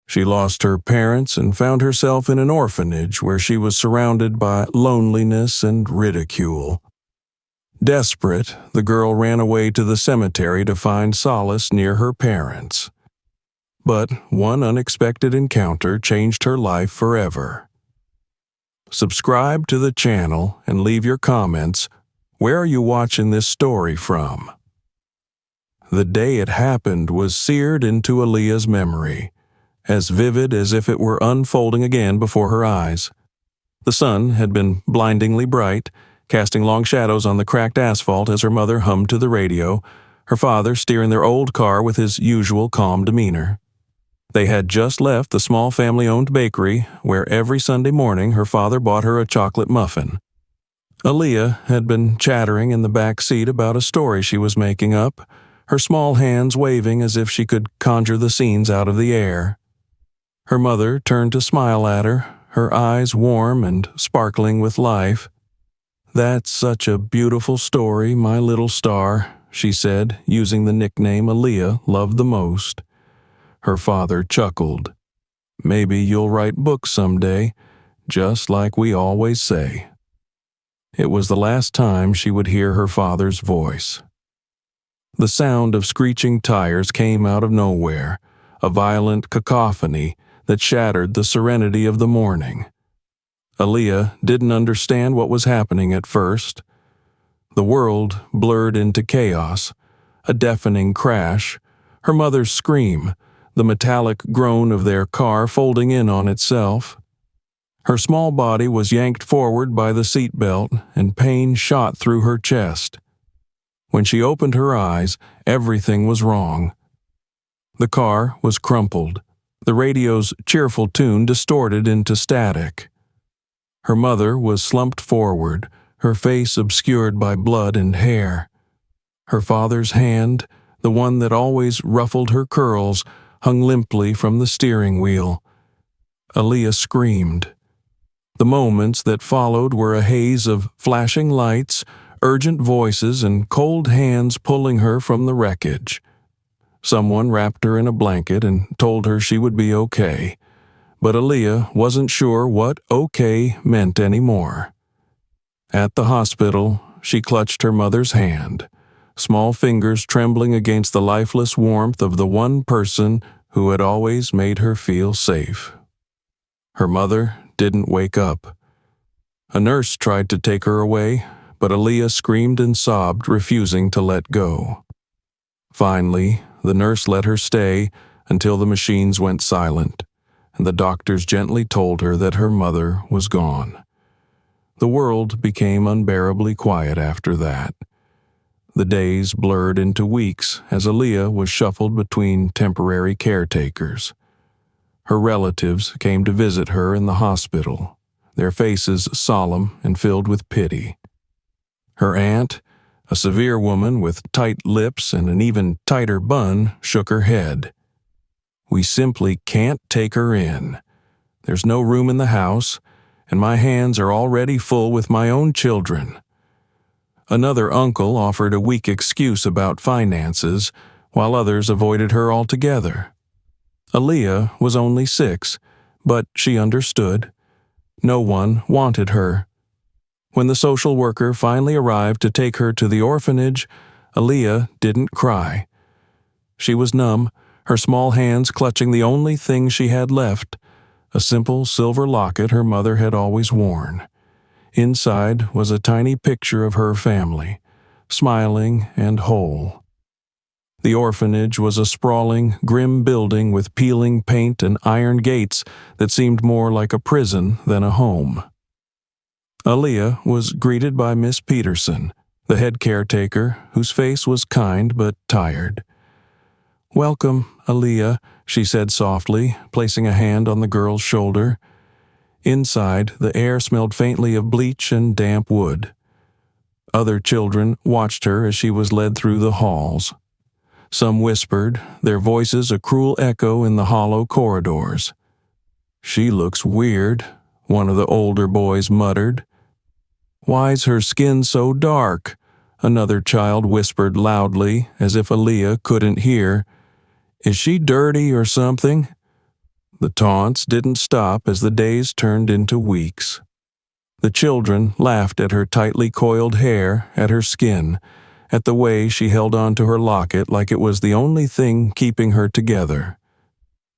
She lost her parents and found herself in an orphanage where she was surrounded by loneliness and ridicule. Desperate, the girl ran away to the cemetery to find solace near her parents. But one unexpected encounter changed her life forever. Subscribe to the channel and leave your comments. Where are you watching this story from? The day it happened was seared into Aaliyah's memory, as vivid as if it were unfolding again before her eyes. The sun had been blindingly bright, casting long shadows on the cracked asphalt as her mother hummed to the radio, her father steering their old car with his usual calm demeanor. They had just left the small family-owned bakery, where every Sunday morning her father bought her a chocolate muffin. Aaliyah had been chattering in the back seat about a story she was making up, her small hands waving as if she could conjure the scenes out of the air. Her mother turned to smile at her eyes warm and sparkling with life. "That's such a beautiful story, my little star," she said, using the nickname Aaliyah loved the most. Her father chuckled. "Maybe you'll write books someday, just like we always say." It was the last time she would hear her father's voice. The sound of screeching tires came out of nowhere, a violent cacophony that shattered the serenity of the morning. Aaliyah didn't understand what was happening at first. The world blurred into chaos, a deafening crash, her mother's scream, the metallic groan of their car folding in on itself. Her small body was yanked forward by the seatbelt, and pain shot through her chest. When she opened her eyes, everything was wrong. The car was crumpled, the radio's cheerful tune distorted into static. Her mother was slumped forward, her face obscured by blood and hair. Her father's hand, the one that always ruffled her curls, hung limply from the steering wheel. Aaliyah screamed. The moments that followed were a haze of flashing lights, urgent voices, and cold hands pulling her from the wreckage. Someone wrapped her in a blanket and told her she would be okay, but Aaliyah wasn't sure what okay meant anymore. At the hospital, she clutched her mother's hand, small fingers trembling against the lifeless warmth of the one person who had always made her feel safe. Her mother didn't wake up. A nurse tried to take her away, but Aaliyah screamed and sobbed, refusing to let go. Finally, the nurse let her stay until the machines went silent, and the doctors gently told her that her mother was gone. The world became unbearably quiet after that. The days blurred into weeks as Aaliyah was shuffled between temporary caretakers. Her relatives came to visit her in the hospital, their faces solemn and filled with pity. Her aunt, a severe woman with tight lips and an even tighter bun, shook her head. "We simply can't take her in. There's no room in the house, and my hands are already full with my own children." Another uncle offered a weak excuse about finances, while others avoided her altogether. Aaliyah was only 6, but she understood. No one wanted her. When the social worker finally arrived to take her to the orphanage, Aaliyah didn't cry. She was numb, her small hands clutching the only thing she had left, a simple silver locket her mother had always worn. Inside was a tiny picture of her family, smiling and whole. The orphanage was a sprawling, grim building with peeling paint and iron gates that seemed more like a prison than a home. Aaliyah was greeted by Miss Peterson, the head caretaker, whose face was kind but tired. "Welcome, Aaliyah," she said softly, placing a hand on the girl's shoulder. Inside, the air smelled faintly of bleach and damp wood. Other children watched her as she was led through the halls. Some whispered, their voices a cruel echo in the hollow corridors. "She looks weird," one of the older boys muttered. "Why's her skin so dark?" another child whispered loudly, as if Aaliyah couldn't hear. "Is she dirty or something?" The taunts didn't stop as the days turned into weeks. The children laughed at her tightly coiled hair, at her skin, at the way she held on to her locket like it was the only thing keeping her together.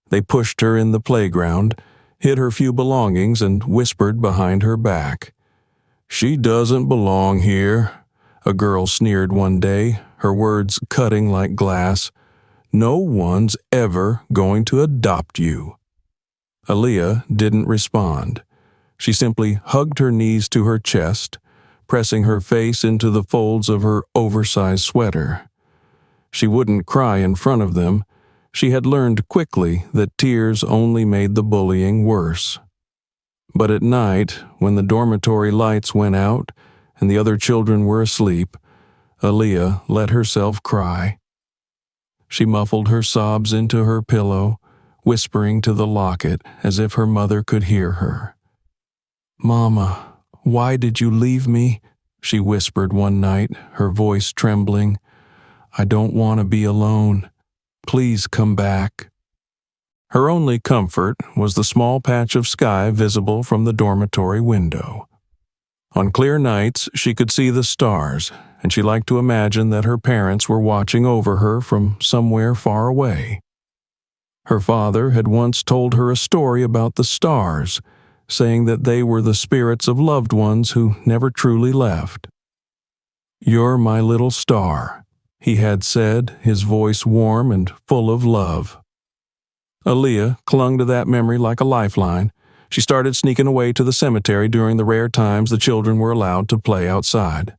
They pushed her in the playground, hid her few belongings, and whispered behind her back. "She doesn't belong here," a girl sneered one day, her words cutting like glass. "No one's ever going to adopt you." Aaliyah didn't respond. She simply hugged her knees to her chest, pressing her face into the folds of her oversized sweater. She wouldn't cry in front of them. She had learned quickly that tears only made the bullying worse. But at night, when the dormitory lights went out and the other children were asleep, Aaliyah let herself cry. She muffled her sobs into her pillow, whispering to the locket as if her mother could hear her. "Mama, why did you leave me?" she whispered one night, her voice trembling. "I don't want to be alone. Please come back." Her only comfort was the small patch of sky visible from the dormitory window. On clear nights, she could see the stars, and she liked to imagine that her parents were watching over her from somewhere far away. Her father had once told her a story about the stars, saying that they were the spirits of loved ones who never truly left. "You're my little star," he had said, his voice warm and full of love. Aaliyah clung to that memory like a lifeline. She started sneaking away to the cemetery during the rare times the children were allowed to play outside.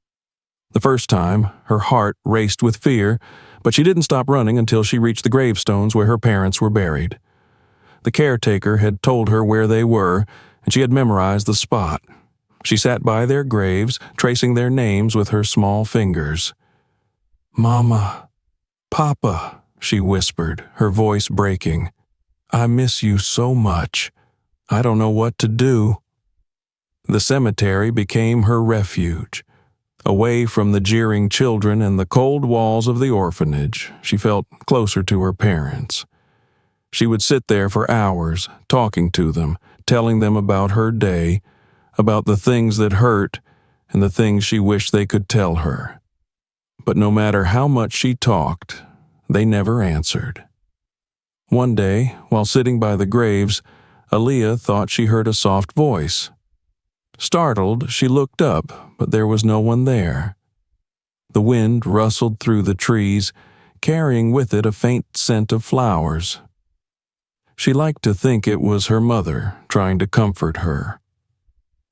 The first time, her heart raced with fear, but she didn't stop running until she reached the gravestones where her parents were buried. The caretaker had told her where they were, and she had memorized the spot. She sat by their graves, tracing their names with her small fingers. "Mama, Papa," she whispered, her voice breaking. "I miss you so much. I don't know what to do." The cemetery became her refuge. Away from the jeering children and the cold walls of the orphanage, she felt closer to her parents. She would sit there for hours, talking to them, telling them about her day, about the things that hurt, and the things she wished they could tell her. But no matter how much she talked, they never answered. One day, while sitting by the graves, Aaliyah thought she heard a soft voice. Startled, she looked up, but there was no one there. The wind rustled through the trees, carrying with it a faint scent of flowers. She liked to think it was her mother trying to comfort her.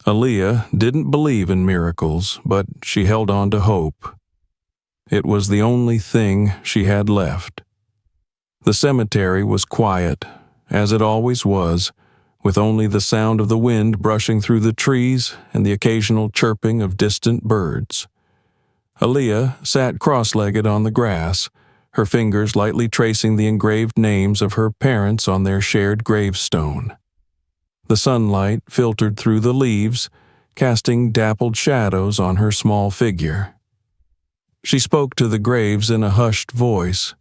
Aaliyah didn't believe in miracles, but she held on to hope. It was the only thing she had left. The cemetery was quiet, as it always was, with only the sound of the wind brushing through the trees and the occasional chirping of distant birds. Aaliyah sat cross-legged on the grass, her fingers lightly tracing the engraved names of her parents on their shared gravestone. The sunlight filtered through the leaves, casting dappled shadows on her small figure. She spoke to the graves in a hushed voice,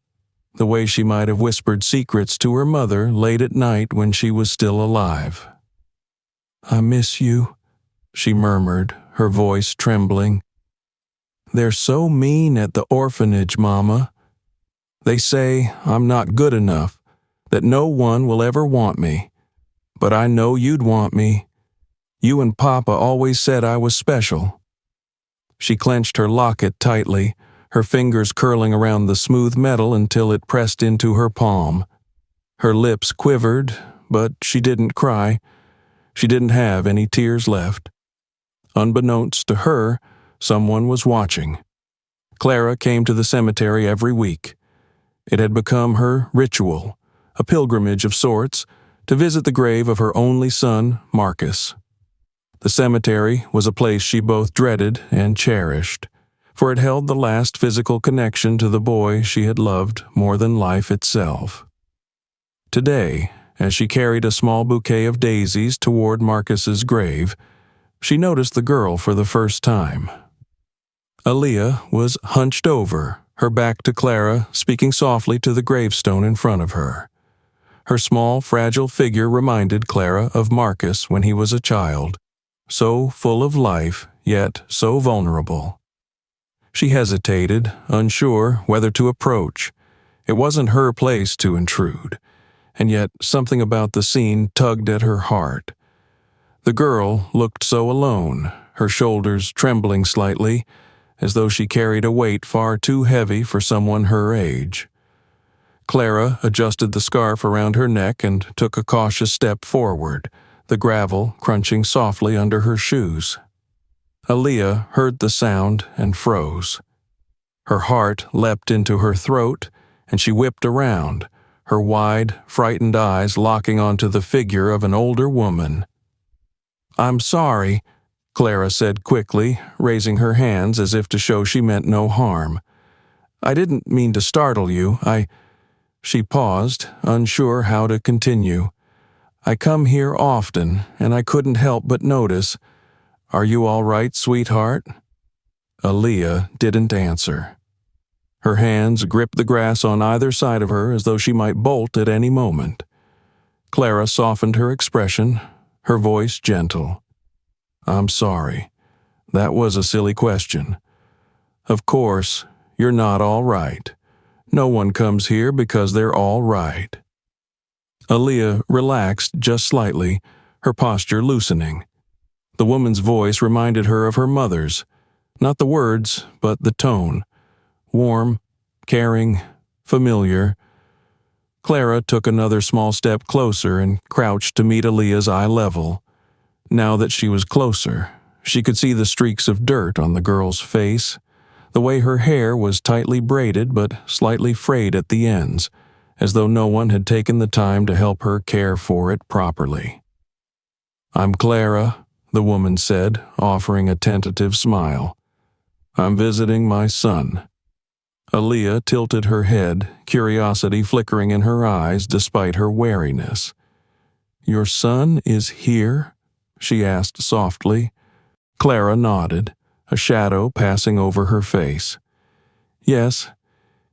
the way she might have whispered secrets to her mother late at night when she was still alive. "I miss you," she murmured, her voice trembling. "They're so mean at the orphanage, Mama. They say I'm not good enough, that no one will ever want me. But I know you'd want me. You and Papa always said I was special." She clenched her locket tightly, her fingers curling around the smooth metal until it pressed into her palm. Her lips quivered, but she didn't cry. She didn't have any tears left. Unbeknownst to her, someone was watching. Clara came to the cemetery every week. It had become her ritual, a pilgrimage of sorts, to visit the grave of her only son, Marcus. The cemetery was a place she both dreaded and cherished, for it held the last physical connection to the boy she had loved more than life itself. Today, as she carried a small bouquet of daisies toward Marcus's grave, she noticed the girl for the first time. Aaliyah was hunched over, her back to Clara, speaking softly to the gravestone in front of her. Her small, fragile figure reminded Clara of Marcus when he was a child, so full of life, yet so vulnerable. She hesitated, unsure whether to approach. It wasn't her place to intrude, and yet something about the scene tugged at her heart. The girl looked so alone, her shoulders trembling slightly, as though she carried a weight far too heavy for someone her age. Clara adjusted the scarf around her neck and took a cautious step forward, the gravel crunching softly under her shoes. Aaliyah heard the sound and froze. Her heart leapt into her throat, and she whipped around, her wide, frightened eyes locking onto the figure of an older woman. "I'm sorry," Clara said quickly, raising her hands as if to show she meant no harm. "I didn't mean to startle you. She paused, unsure how to continue. "I come here often, and I couldn't help but notice. Are you all right, sweetheart?" Aaliyah didn't answer. Her hands gripped the grass on either side of her as though she might bolt at any moment. Clara softened her expression, her voice gentle. "I'm sorry. That was a silly question. Of course, you're not all right. No one comes here because they're all right." Aaliyah relaxed just slightly, her posture loosening. The woman's voice reminded her of her mother's, not the words, but the tone. Warm, caring, familiar. Clara took another small step closer and crouched to meet Aaliyah's eye level. Now that she was closer, she could see the streaks of dirt on the girl's face, the way her hair was tightly braided but slightly frayed at the ends, as though no one had taken the time to help her care for it properly. "I'm Clara," the woman said, offering a tentative smile. "I'm visiting my son." Aaliyah tilted her head, curiosity flickering in her eyes despite her wariness. "Your son is here?" she asked softly. Clara nodded, a shadow passing over her face. "Yes.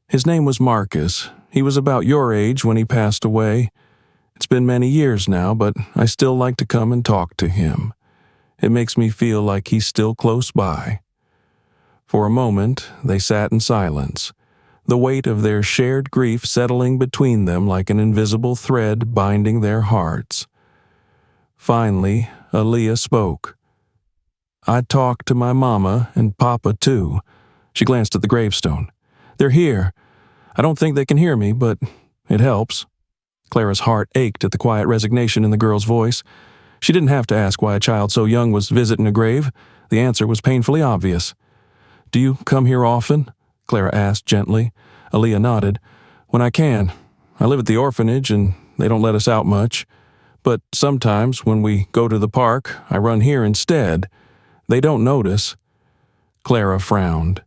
His name was Marcus. He was about your age when he passed away. It's been many years now, but I still like to come and talk to him. It makes me feel like he's still close by." For a moment, they sat in silence, the weight of their shared grief settling between them like an invisible thread binding their hearts. Finally, Aaliyah spoke. "I talked to my mama and papa, too." She glanced at the gravestone. "They're here. I don't think they can hear me, but it helps." Clara's heart ached at the quiet resignation in the girl's voice. She didn't have to ask why a child so young was visiting a grave. The answer was painfully obvious. "Do you come here often?" Clara asked gently. Aaliyah nodded. "When I can. I live at the orphanage, and they don't let us out much. But sometimes, when we go to the park, I run here instead. They don't notice." Clara frowned.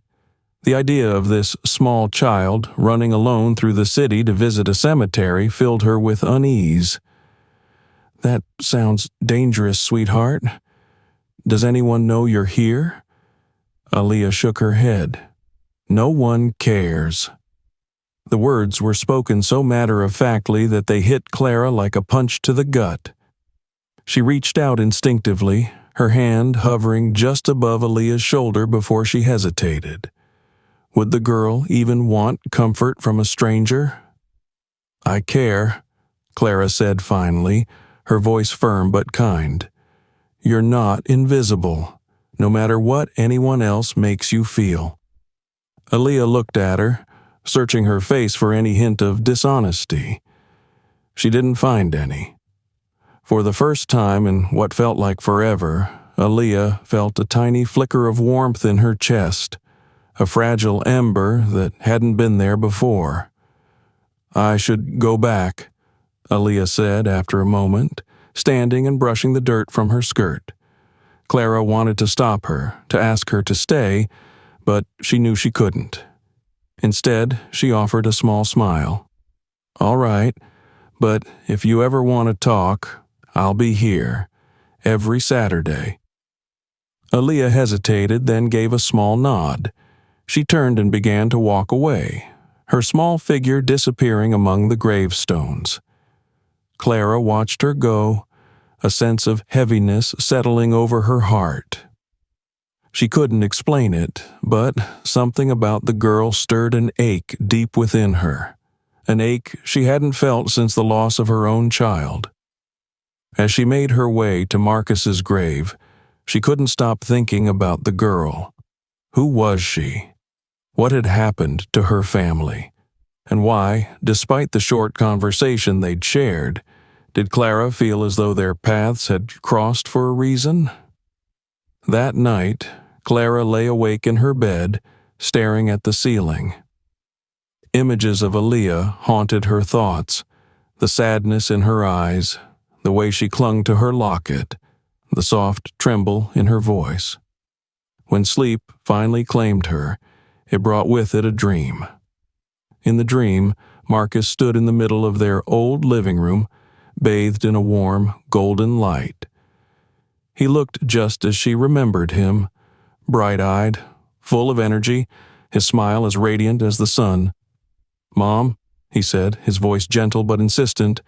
The idea of this small child running alone through the city to visit a cemetery filled her with unease. "That sounds dangerous, sweetheart. Does anyone know you're here?" Aaliyah shook her head. "No one cares." The words were spoken so matter-of-factly that they hit Clara like a punch to the gut. She reached out instinctively, her hand hovering just above Aaliyah's shoulder before she hesitated. Would the girl even want comfort from a stranger? "I care," Clara said finally, her voice firm but kind. "You're not invisible, no matter what anyone else makes you feel." Aaliyah looked at her, searching her face for any hint of dishonesty. She didn't find any. For the first time in what felt like forever, Aaliyah felt a tiny flicker of warmth in her chest, a fragile ember that hadn't been there before. "I should go back," Aaliyah said after a moment, standing and brushing the dirt from her skirt. Clara wanted to stop her, to ask her to stay, but she knew she couldn't. Instead, she offered a small smile. "All right, but if you ever want to talk, I'll be here, every Saturday." Aaliyah hesitated, then gave a small nod. She turned and began to walk away, her small figure disappearing among the gravestones. Clara watched her go, a sense of heaviness settling over her heart. She couldn't explain it, but something about the girl stirred an ache deep within her, an ache she hadn't felt since the loss of her own child. As she made her way to Marcus's grave, she couldn't stop thinking about the girl. Who was she? What had happened to her family? And why, despite the short conversation they'd shared, did Clara feel as though their paths had crossed for a reason? That night, Clara lay awake in her bed, staring at the ceiling. Images of Aaliyah haunted her thoughts, the sadness in her eyes, the way she clung to her locket, the soft tremble in her voice. When sleep finally claimed her, it brought with it a dream. In the dream, Marcus stood in the middle of their old living room, bathed in a warm, golden light. He looked just as she remembered him, bright-eyed, full of energy, his smile as radiant as the sun. "Mom," he said, his voice gentle but insistent,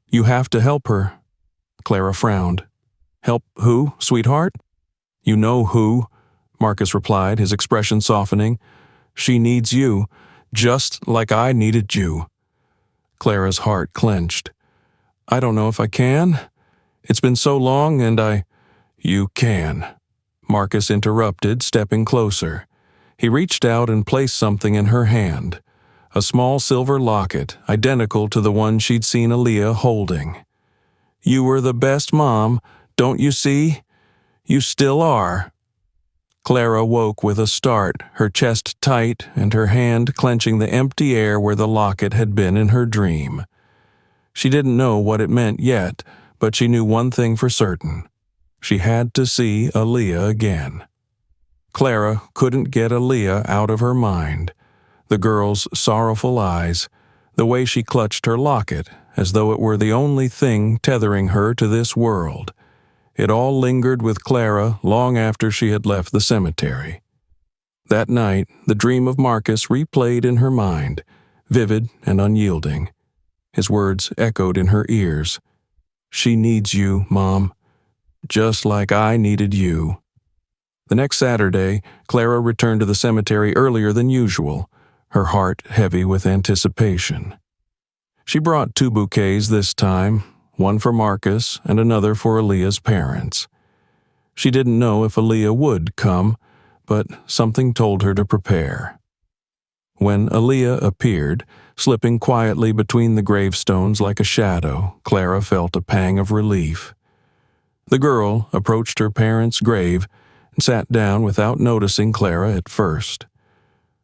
"you have to help her." Clara frowned. "Help who, sweetheart?" "You know who," Marcus replied, his expression softening. "She needs you, just like I needed you." Clara's heart clenched. "I don't know if I can. It's been so long and "You can," Marcus interrupted, stepping closer. He reached out and placed something in her hand, a small silver locket, identical to the one she'd seen Aaliyah holding. "You were the best mom, don't you see? You still are." Clara woke with a start, her chest tight and her hand clenching the empty air where the locket had been in her dream. She didn't know what it meant yet, but she knew one thing for certain. She had to see Aaliyah again. Clara couldn't get Aaliyah out of her mind. The girl's sorrowful eyes, the way she clutched her locket, as though it were the only thing tethering her to this world. It all lingered with Clara long after she had left the cemetery. That night, the dream of Marcus replayed in her mind, vivid and unyielding. His words echoed in her ears. "She needs you, Mom, just like I needed you." The next Saturday, Clara returned to the cemetery earlier than usual, her heart heavy with anticipation. She brought 2 bouquets this time, one for Marcus and another for Aaliyah's parents. She didn't know if Aaliyah would come, but something told her to prepare. When Aaliyah appeared, slipping quietly between the gravestones like a shadow, Clara felt a pang of relief. The girl approached her parents' grave and sat down without noticing Clara at first.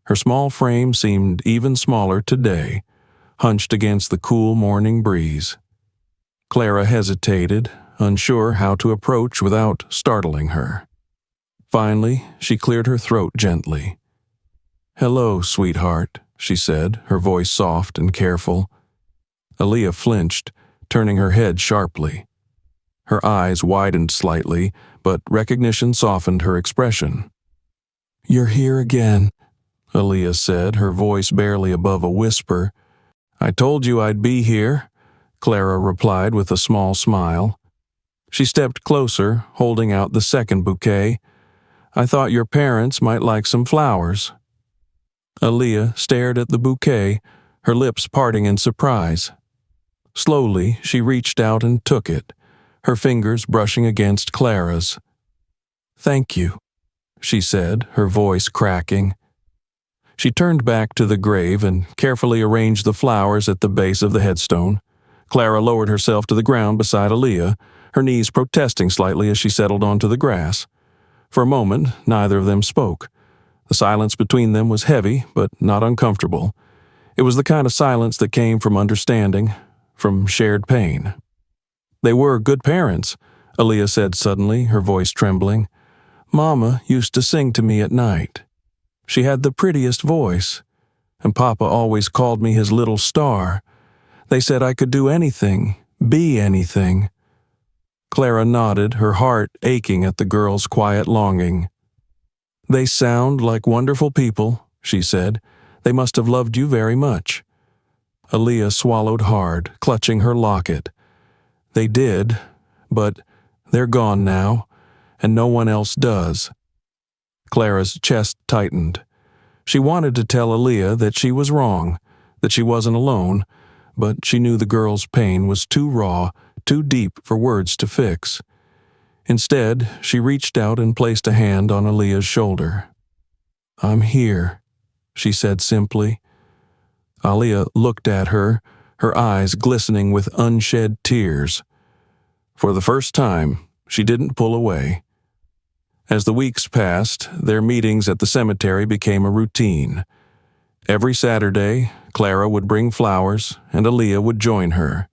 Her small frame seemed even smaller today, hunched against the cool morning breeze. Clara hesitated, unsure how to approach without startling her. Finally, she cleared her throat gently. "Hello, sweetheart," she said, her voice soft and careful. Aaliyah flinched, turning her head sharply. Her eyes widened slightly, but recognition softened her expression. "You're here again," Aaliyah said, her voice barely above a whisper. "I told you I'd be here," Clara replied with a small smile. She stepped closer, holding out the second bouquet. "I thought your parents might like some flowers." Aaliyah stared at the bouquet, her lips parting in surprise. Slowly, she reached out and took it, her fingers brushing against Clara's. "Thank you," she said, her voice cracking. She turned back to the grave and carefully arranged the flowers at the base of the headstone. Clara lowered herself to the ground beside Aaliyah, her knees protesting slightly as she settled onto the grass. For a moment, neither of them spoke. The silence between them was heavy, but not uncomfortable. It was the kind of silence that came from understanding, from shared pain. "They were good parents," Aaliyah said suddenly, her voice trembling. "Mama used to sing to me at night. She had the prettiest voice, and Papa always called me his little star. They said I could do anything, be anything." Clara nodded, her heart aching at the girl's quiet longing. "They sound like wonderful people," she said. "They must have loved you very much." Aaliyah swallowed hard, clutching her locket, They did, but they're gone now, and no one else does. Clara's chest tightened. She wanted to tell Aaliyah that she was wrong, that she wasn't alone, but she knew the girl's pain was too raw, too deep for words to fix. Instead, she reached out and placed a hand on Aaliyah's shoulder. "I'm here," she said simply. Aaliyah looked at her, her eyes glistening with unshed tears. For the first time, she didn't pull away. As the weeks passed, their meetings at the cemetery became a routine. Every Saturday, Clara would bring flowers, and Aaliyah would join her.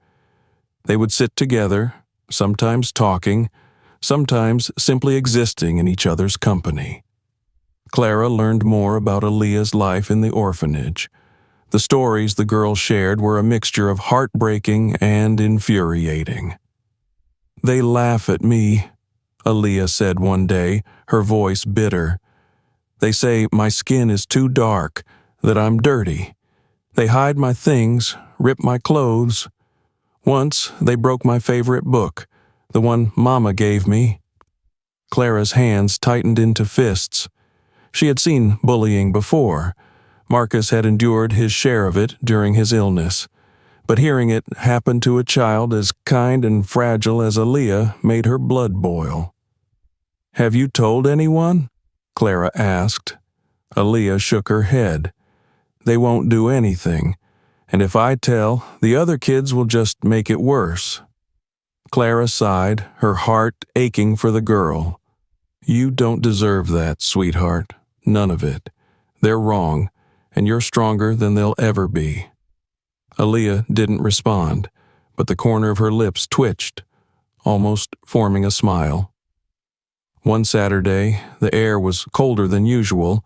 They would sit together, sometimes talking, sometimes simply existing in each other's company. Clara learned more about Aaliyah's life in the orphanage. The stories the girl shared were a mixture of heartbreaking and infuriating. "They laugh at me," Aaliyah said one day, her voice bitter. "They say my skin is too dark, that I'm dirty. They hide my things, rip my clothes. Once they broke my favorite book, the one Mama gave me." Clara's hands tightened into fists. She had seen bullying before. Marcus had endured his share of it during his illness. But hearing it happen to a child as kind and fragile as Aaliyah made her blood boil. "Have you told anyone?" Clara asked. Aaliyah shook her head. "They won't do anything, and if I tell, the other kids will just make it worse." Clara sighed, her heart aching for the girl. "You don't deserve that, sweetheart. None of it. They're wrong, and you're stronger than they'll ever be." Aaliyah didn't respond, but the corner of her lips twitched, almost forming a smile. One Saturday, the air was colder than usual,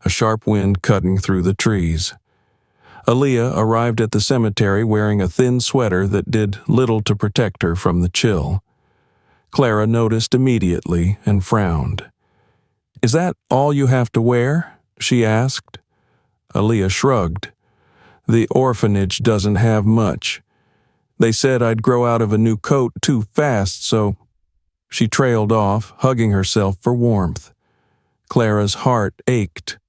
a sharp wind cutting through the trees. Aaliyah arrived at the cemetery wearing a thin sweater that did little to protect her from the chill. Clara noticed immediately and frowned. "Is that all you have to wear?" she asked. Aaliyah shrugged. "The orphanage doesn't have much. They said I'd grow out of a new coat too fast, so—" She trailed off, hugging herself for warmth. Clara's heart ached.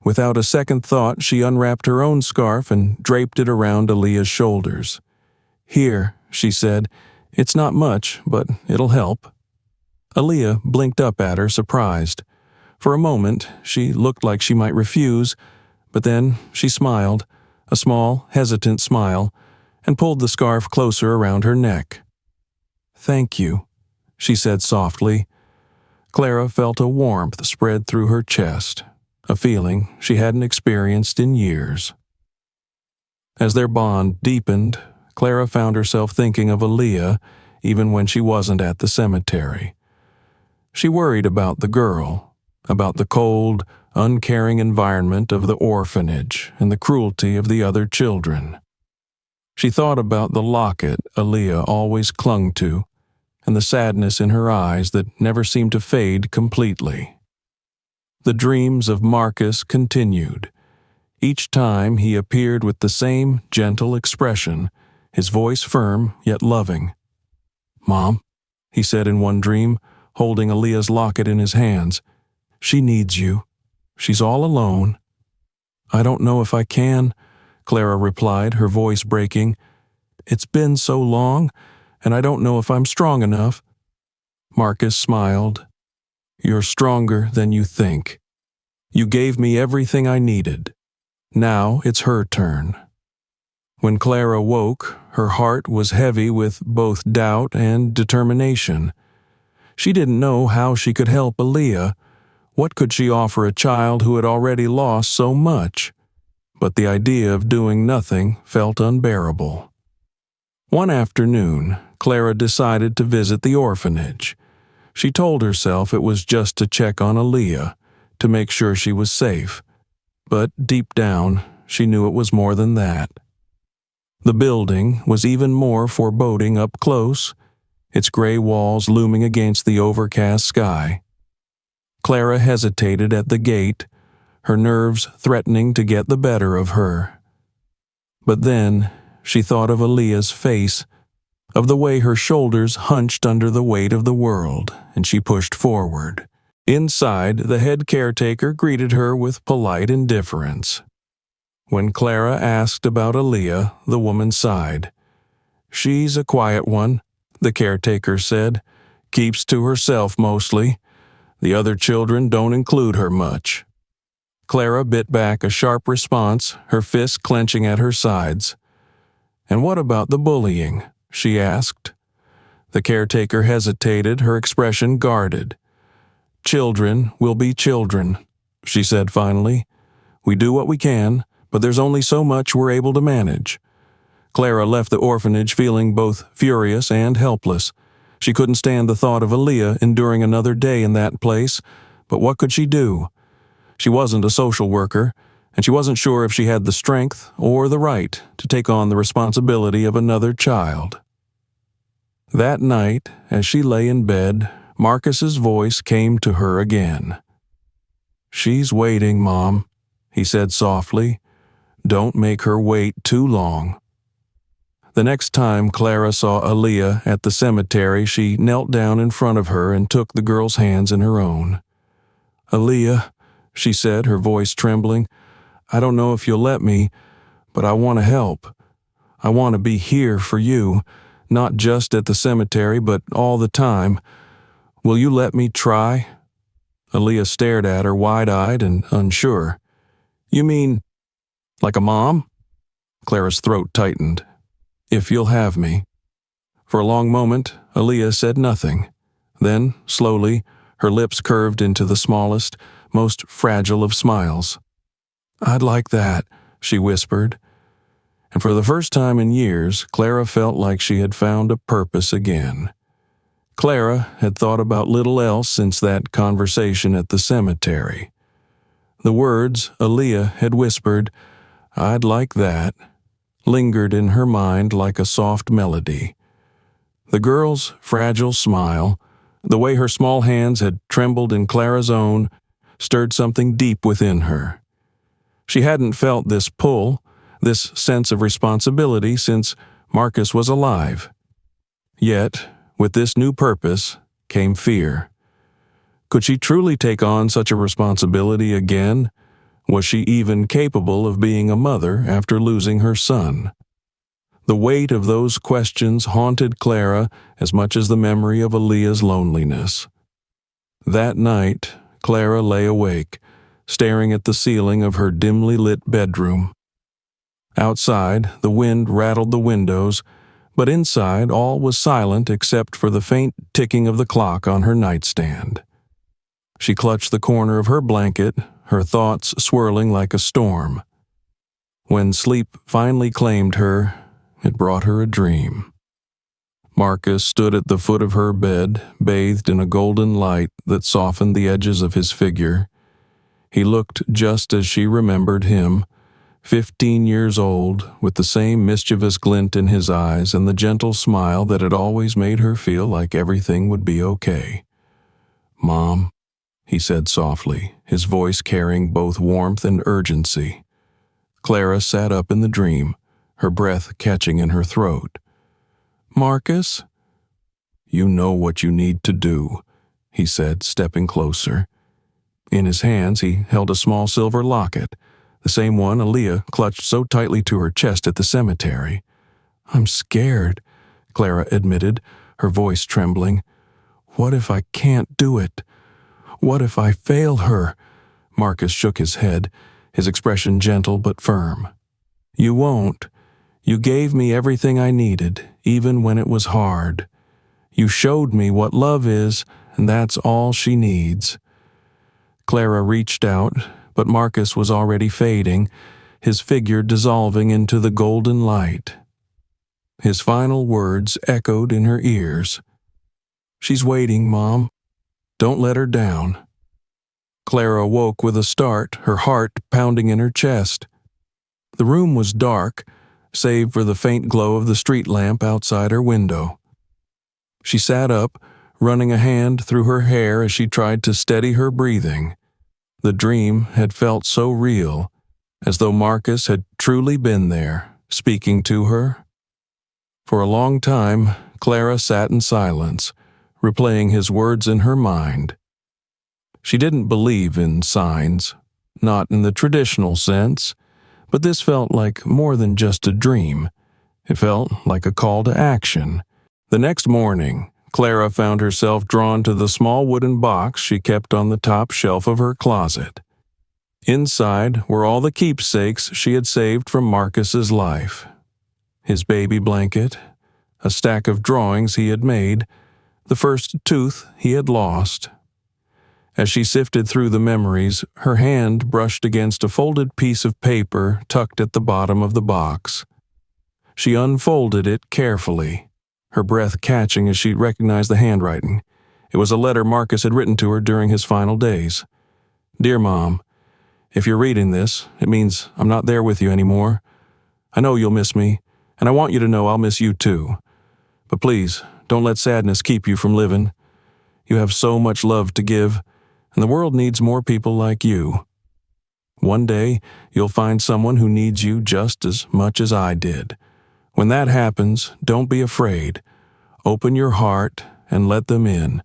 Without a second thought, she unwrapped her own scarf and draped it around Aaliyah's shoulders. "Here," she said. "It's not much, but it'll help." Aaliyah blinked up at her, surprised. For a moment, she looked like she might refuse, but then she smiled, a small, hesitant smile, and pulled the scarf closer around her neck. "Thank you," she said softly. Clara felt a warmth spread through her chest, a feeling she hadn't experienced in years. As their bond deepened, Clara found herself thinking of Aaliyah even when she wasn't at the cemetery. She worried about the girl, about the cold, uncaring environment of the orphanage and the cruelty of the other children. She thought about the locket Aaliyah always clung to, and the sadness in her eyes that never seemed to fade completely. The dreams of Marcus continued. Each time he appeared with the same gentle expression, his voice firm yet loving. "Mom," he said in one dream, holding Aaliyah's locket in his hands, "she needs you. She's all alone." "I don't know if I can," Clara replied, her voice breaking. "It's been so long, and I don't know if I'm strong enough." Marcus smiled. "You're stronger than you think. You gave me everything I needed. Now it's her turn." When Clara woke, her heart was heavy with both doubt and determination. She didn't know how she could help Aaliyah. What could she offer a child who had already lost so much? But the idea of doing nothing felt unbearable. One afternoon, Clara decided to visit the orphanage. She told herself it was just to check on Aaliyah, to make sure she was safe. But deep down, she knew it was more than that. The building was even more foreboding up close, its gray walls looming against the overcast sky. Clara hesitated at the gate, her nerves threatening to get the better of her. But then she thought of Aaliyah's face, of the way her shoulders hunched under the weight of the world, and she pushed forward. Inside, the head caretaker greeted her with polite indifference. When Clara asked about Aaliyah, the woman sighed. "She's a quiet one," the caretaker said. "Keeps to herself mostly. The other children don't include her much." Clara bit back a sharp response, her fists clenching at her sides. "And what about the bullying?" she asked. The caretaker hesitated, her expression guarded. "Children will be children," she said finally. "We do what we can, but there's only so much we're able to manage." Clara left the orphanage feeling both furious and helpless. She couldn't stand the thought of Aaliyah enduring another day in that place, but what could she do? She wasn't a social worker, and she wasn't sure if she had the strength or the right to take on the responsibility of another child. That night, as she lay in bed, Marcus's voice came to her again. "She's waiting, Mom," he said softly. "Don't make her wait too long." The next time Clara saw Aaliyah at the cemetery, she knelt down in front of her and took the girl's hands in her own. "Aaliyah," she said, her voice trembling, "I don't know if you'll let me, but I want to help. I want to be here for you, not just at the cemetery, but all the time. Will you let me try?" Aaliyah stared at her wide-eyed and unsure. "You mean, like a mom?" Clara's throat tightened. "If you'll have me." For a long moment, Aaliyah said nothing. Then, slowly, her lips curved into the smallest, most fragile of smiles. "I'd like that," she whispered. And for the first time in years, Clara felt like she had found a purpose again. Clara had thought about little else since that conversation at the cemetery. The words Aaliyah had whispered, "I'd like that," lingered in her mind like a soft melody. The girl's fragile smile, the way her small hands had trembled in Clara's own, stirred something deep within her. She hadn't felt this pull, this sense of responsibility since Marcus was alive. Yet, with this new purpose, came fear. Could she truly take on such a responsibility again? Was she even capable of being a mother after losing her son? The weight of those questions haunted Clara as much as the memory of Aaliyah's loneliness. That night, Clara lay awake, staring at the ceiling of her dimly lit bedroom. Outside, the wind rattled the windows, but inside all was silent except for the faint ticking of the clock on her nightstand. She clutched the corner of her blanket, her thoughts swirling like a storm. When sleep finally claimed her, it brought her a dream. Marcus stood at the foot of her bed, bathed in a golden light that softened the edges of his figure. He looked just as she remembered him, 15 years old, with the same mischievous glint in his eyes and the gentle smile that had always made her feel like everything would be okay. "Mom," he said softly, his voice carrying both warmth and urgency. Clara sat up in the dream, her breath catching in her throat. "Marcus?" "You know what you need to do," he said, stepping closer. In his hands he held a small silver locket, the same one Aaliyah clutched so tightly to her chest at the cemetery. "I'm scared," Clara admitted, her voice trembling. "What if I can't do it? What if I fail her?" Marcus shook his head, his expression gentle but firm. "You won't. You gave me everything I needed, even when it was hard. You showed me what love is, and that's all she needs." Clara reached out, but Marcus was already fading, his figure dissolving into the golden light. His final words echoed in her ears. "She's waiting, Mom. Don't let her down." Clara woke with a start, her heart pounding in her chest. The room was dark, save for the faint glow of the street lamp outside her window. She sat up, running a hand through her hair as she tried to steady her breathing. The dream had felt so real, as though Marcus had truly been there, speaking to her. For a long time, Clara sat in silence, replaying his words in her mind. She didn't believe in signs, not in the traditional sense, but this felt like more than just a dream. It felt like a call to action. The next morning, Clara found herself drawn to the small wooden box she kept on the top shelf of her closet. Inside were all the keepsakes she had saved from Marcus's life. His baby blanket, a stack of drawings he had made, the first tooth he had lost. As she sifted through the memories, her hand brushed against a folded piece of paper tucked at the bottom of the box. She unfolded it carefully, her breath catching as she recognized the handwriting. It was a letter Marcus had written to her during his final days. "Dear Mom, if you're reading this, it means I'm not there with you anymore. I know you'll miss me, and I want you to know I'll miss you too. But please, don't let sadness keep you from living. You have so much love to give, and the world needs more people like you. One day, you'll find someone who needs you just as much as I did. When that happens, don't be afraid. Open your heart and let them in.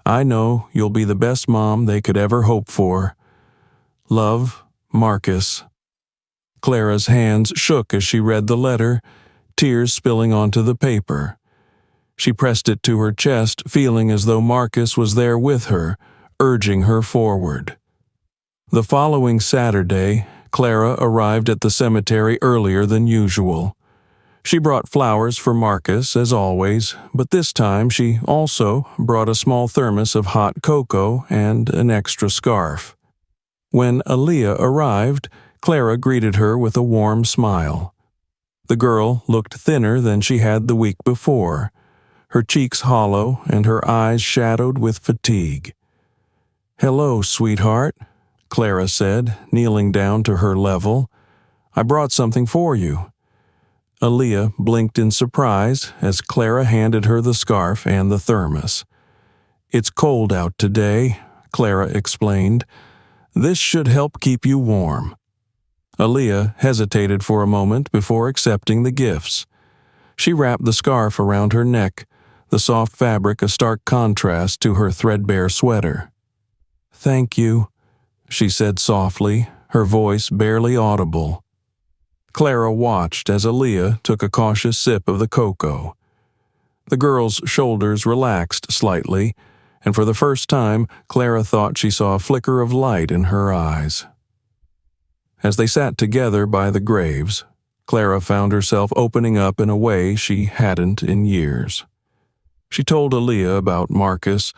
I know you'll be the best mom they could ever hope for. Love, Marcus." Clara's hands shook as she read the letter, tears spilling onto the paper. She pressed it to her chest, feeling as though Marcus was there with her, urging her forward. The following Saturday, Clara arrived at the cemetery earlier than usual. She brought flowers for Marcus, as always, but this time she also brought a small thermos of hot cocoa and an extra scarf. When Aaliyah arrived, Clara greeted her with a warm smile. The girl looked thinner than she had the week before, her cheeks hollow and her eyes shadowed with fatigue. "Hello, sweetheart," Clara said, kneeling down to her level. "I brought something for you." Aaliyah blinked in surprise as Clara handed her the scarf and the thermos. "It's cold out today," Clara explained. "This should help keep you warm." Aaliyah hesitated for a moment before accepting the gifts. She wrapped the scarf around her neck, the soft fabric a stark contrast to her threadbare sweater. "Thank you," she said softly, her voice barely audible. Clara watched as Aaliyah took a cautious sip of the cocoa. The girl's shoulders relaxed slightly, and for the first time, Clara thought she saw a flicker of light in her eyes. As they sat together by the graves, Clara found herself opening up in a way she hadn't in years. She told Aaliyah about Marcus,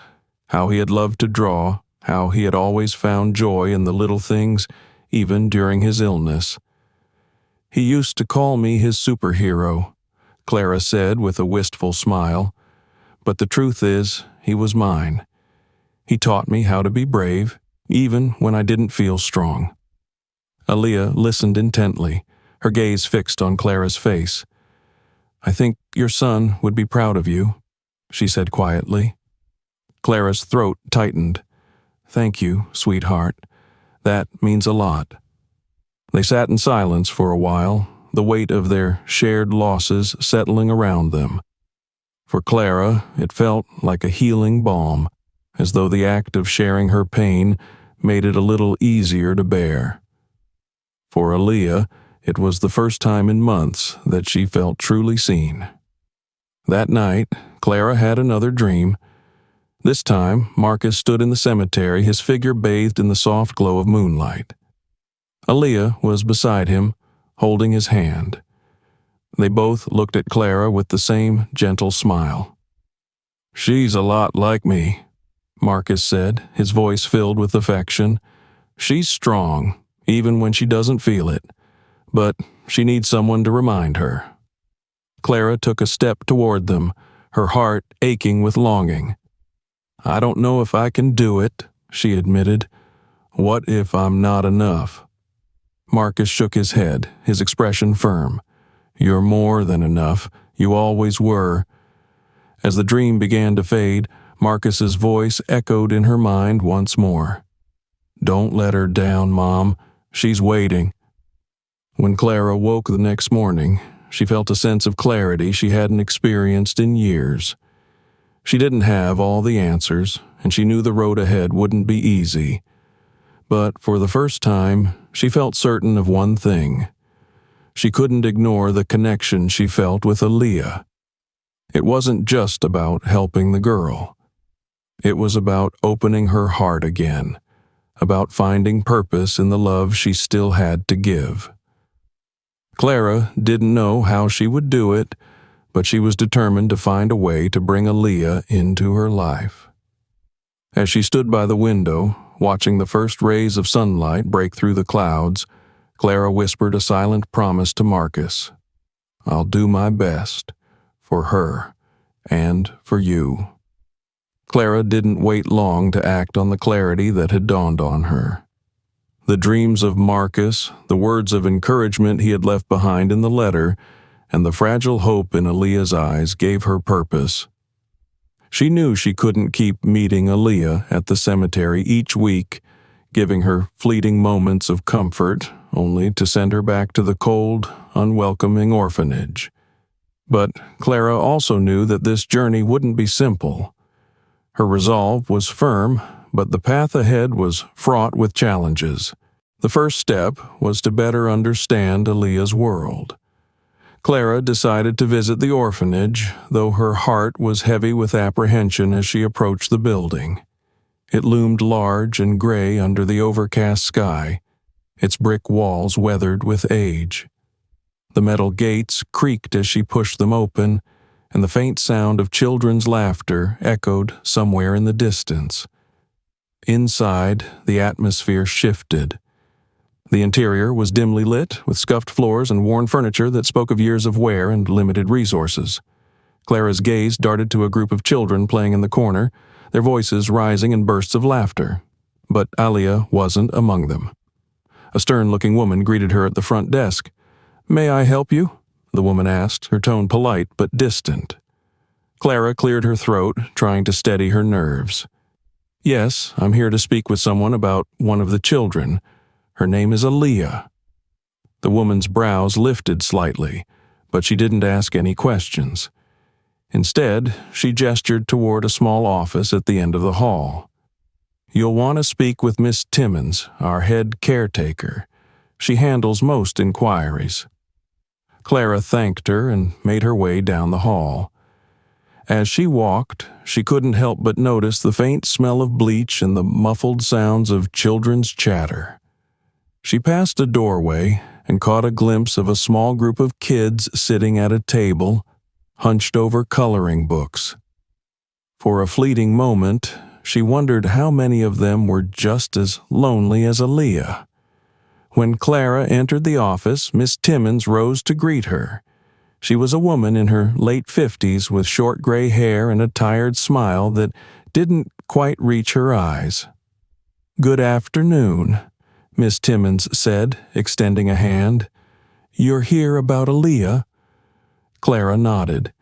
how he had loved to draw, how he had always found joy in the little things, even during his illness. "He used to call me his superhero," Clara said with a wistful smile. "But the truth is, he was mine. He taught me how to be brave, even when I didn't feel strong." Aaliyah listened intently, her gaze fixed on Clara's face. "I think your son would be proud of you," she said quietly. Clara's throat tightened. "Thank you, sweetheart. That means a lot." They sat in silence for a while, the weight of their shared losses settling around them. For Clara, it felt like a healing balm, as though the act of sharing her pain made it a little easier to bear. For Aaliyah, it was the first time in months that she felt truly seen. That night, Clara had another dream. This time, Marcus stood in the cemetery, his figure bathed in the soft glow of moonlight. Aaliyah was beside him, holding his hand. They both looked at Clara with the same gentle smile. "She's a lot like me," Marcus said, his voice filled with affection. "She's strong, even when she doesn't feel it, but she needs someone to remind her." Clara took a step toward them, her heart aching with longing. "I don't know if I can do it," she admitted. "What if I'm not enough?" Marcus shook his head, his expression firm. "You're more than enough. You always were." As the dream began to fade, Marcus's voice echoed in her mind once more. "Don't let her down, Mom. She's waiting." When Clara woke the next morning, she felt a sense of clarity she hadn't experienced in years. She didn't have all the answers, and she knew the road ahead wouldn't be easy. But for the first time, she felt certain of one thing. She couldn't ignore the connection she felt with Aaliyah. It wasn't just about helping the girl. It was about opening her heart again, about finding purpose in the love she still had to give. Clara didn't know how she would do it, but she was determined to find a way to bring Aaliyah into her life. As she stood by the window, watching the first rays of sunlight break through the clouds, Clara whispered a silent promise to Marcus. "I'll do my best, for her, and for you." Clara didn't wait long to act on the clarity that had dawned on her. The dreams of Marcus, the words of encouragement he had left behind in the letter, and the fragile hope in Aaliyah's eyes gave her purpose. She knew she couldn't keep meeting Aaliyah at the cemetery each week, giving her fleeting moments of comfort, only to send her back to the cold, unwelcoming orphanage. But Clara also knew that this journey wouldn't be simple. Her resolve was firm, but the path ahead was fraught with challenges. The first step was to better understand Aaliyah's world. Clara decided to visit the orphanage, though her heart was heavy with apprehension as she approached the building. It loomed large and gray under the overcast sky, its brick walls weathered with age. The metal gates creaked as she pushed them open, and the faint sound of children's laughter echoed somewhere in the distance. Inside, the atmosphere shifted. The interior was dimly lit, with scuffed floors and worn furniture that spoke of years of wear and limited resources. Clara's gaze darted to a group of children playing in the corner, their voices rising in bursts of laughter. But Aaliyah wasn't among them. A stern-looking woman greeted her at the front desk. "May I help you?" the woman asked, her tone polite but distant. Clara cleared her throat, trying to steady her nerves. "Yes, I'm here to speak with someone about one of the children. Her name is Aaliyah." The woman's brows lifted slightly, but she didn't ask any questions. Instead, she gestured toward a small office at the end of the hall. "You'll want to speak with Miss Timmons, our head caretaker. She handles most inquiries." Clara thanked her and made her way down the hall. As she walked, she couldn't help but notice the faint smell of bleach and the muffled sounds of children's chatter. She passed a doorway and caught a glimpse of a small group of kids sitting at a table, hunched over coloring books. For a fleeting moment, she wondered how many of them were just as lonely as Aaliyah. When Clara entered the office, Miss Timmons rose to greet her. She was a woman in her late 50s with short gray hair and a tired smile that didn't quite reach her eyes. "Good afternoon," Miss Timmons said, extending a hand. "You're here about Aaliyah?" Clara nodded.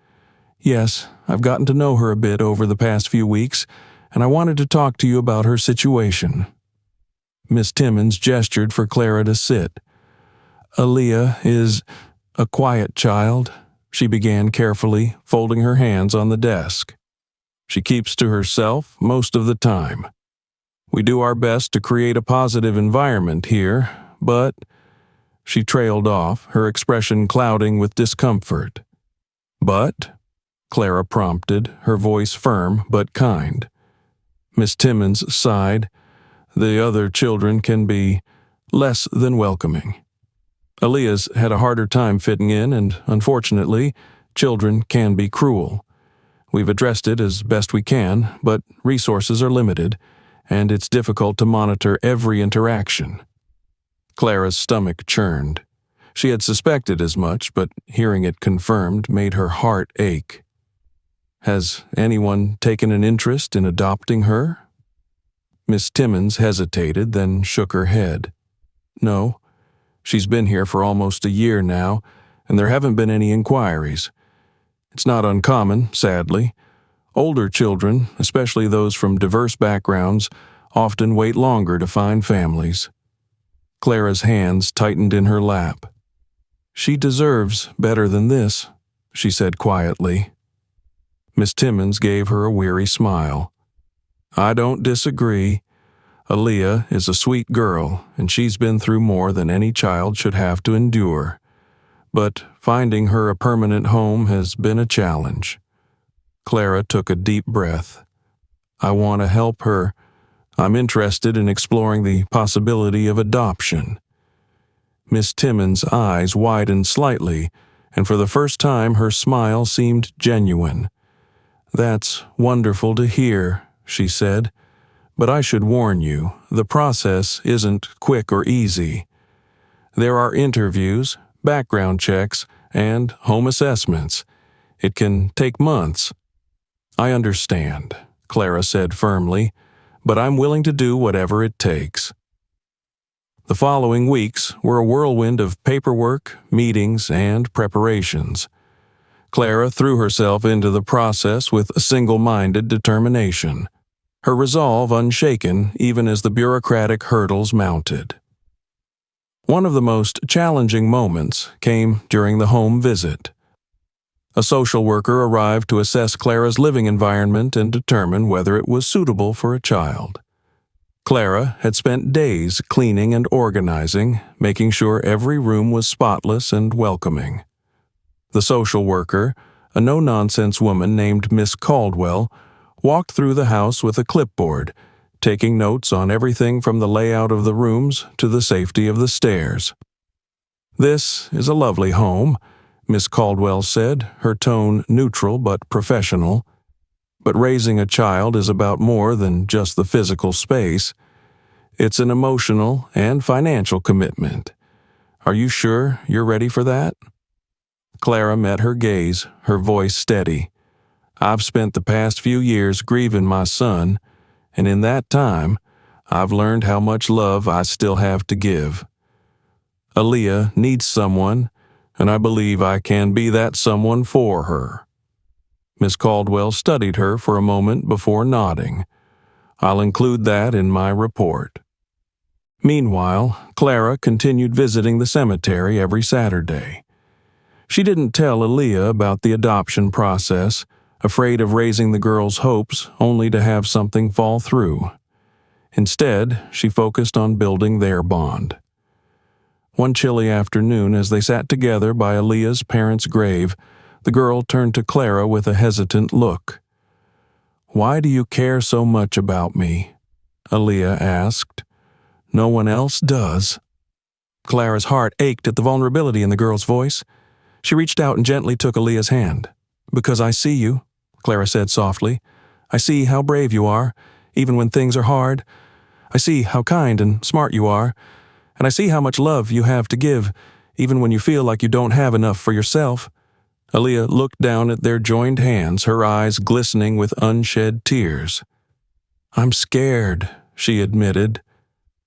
"Yes, I've gotten to know her a bit over the past few weeks, and I wanted to talk to you about her situation." Miss Timmons gestured for Clara to sit. "Aaliyah is a quiet child," she began carefully, folding her hands on the desk. "She keeps to herself most of the time. We do our best to create a positive environment here, but—" She trailed off, her expression clouding with discomfort. "But?" Clara prompted, her voice firm but kind. Miss Timmons sighed. "The other children can be less than welcoming. Aaliyah's had a harder time fitting in, and unfortunately, children can be cruel. We've addressed it as best we can, but resources are limited, and it's difficult to monitor every interaction." Clara's stomach churned. She had suspected as much, but hearing it confirmed made her heart ache. "Has anyone taken an interest in adopting her?" Miss Timmons hesitated, then shook her head. "No. She's been here for almost a year now, and there haven't been any inquiries. It's not uncommon, sadly. Older children, especially those from diverse backgrounds, often wait longer to find families." Clara's hands tightened in her lap. "She deserves better than this," she said quietly. Miss Timmons gave her a weary smile. "I don't disagree. Aaliyah is a sweet girl, and she's been through more than any child should have to endure. But finding her a permanent home has been a challenge." Clara took a deep breath. "I want to help her. I'm interested in exploring the possibility of adoption." Miss Timmons' eyes widened slightly, and for the first time her smile seemed genuine. "That's wonderful to hear," she said. "But I should warn you, the process isn't quick or easy. There are interviews, background checks, and home assessments. It can take months." "I understand," Clara said firmly, "but I'm willing to do whatever it takes." The following weeks were a whirlwind of paperwork, meetings, and preparations. Clara threw herself into the process with a single-minded determination, her resolve unshaken even as the bureaucratic hurdles mounted. One of the most challenging moments came during the home visit. A social worker arrived to assess Clara's living environment and determine whether it was suitable for a child. Clara had spent days cleaning and organizing, making sure every room was spotless and welcoming. The social worker, a no-nonsense woman named Miss Caldwell, walked through the house with a clipboard, taking notes on everything from the layout of the rooms to the safety of the stairs. "This is a lovely home," Miss Caldwell said, her tone neutral but professional. "But raising a child is about more than just the physical space. It's an emotional and financial commitment. Are you sure you're ready for that?" Clara met her gaze, her voice steady. "I've spent the past few years grieving my son, and in that time, I've learned how much love I still have to give. Aaliyah needs someone, and I believe I can be that someone for her." Miss Caldwell studied her for a moment before nodding. "I'll include that in my report." Meanwhile, Clara continued visiting the cemetery every Saturday. She didn't tell Aaliyah about the adoption process, afraid of raising the girl's hopes only to have something fall through. Instead, she focused on building their bond. One chilly afternoon, as they sat together by Aaliyah's parents' grave, the girl turned to Clara with a hesitant look. "Why do you care so much about me?" Aaliyah asked. "No one else does." Clara's heart ached at the vulnerability in the girl's voice. She reached out and gently took Aaliyah's hand. "Because I see you," Clara said softly. "I see how brave you are, even when things are hard. I see how kind and smart you are. And I see how much love you have to give, even when you feel like you don't have enough for yourself." Aaliyah looked down at their joined hands, her eyes glistening with unshed tears. "I'm scared," she admitted.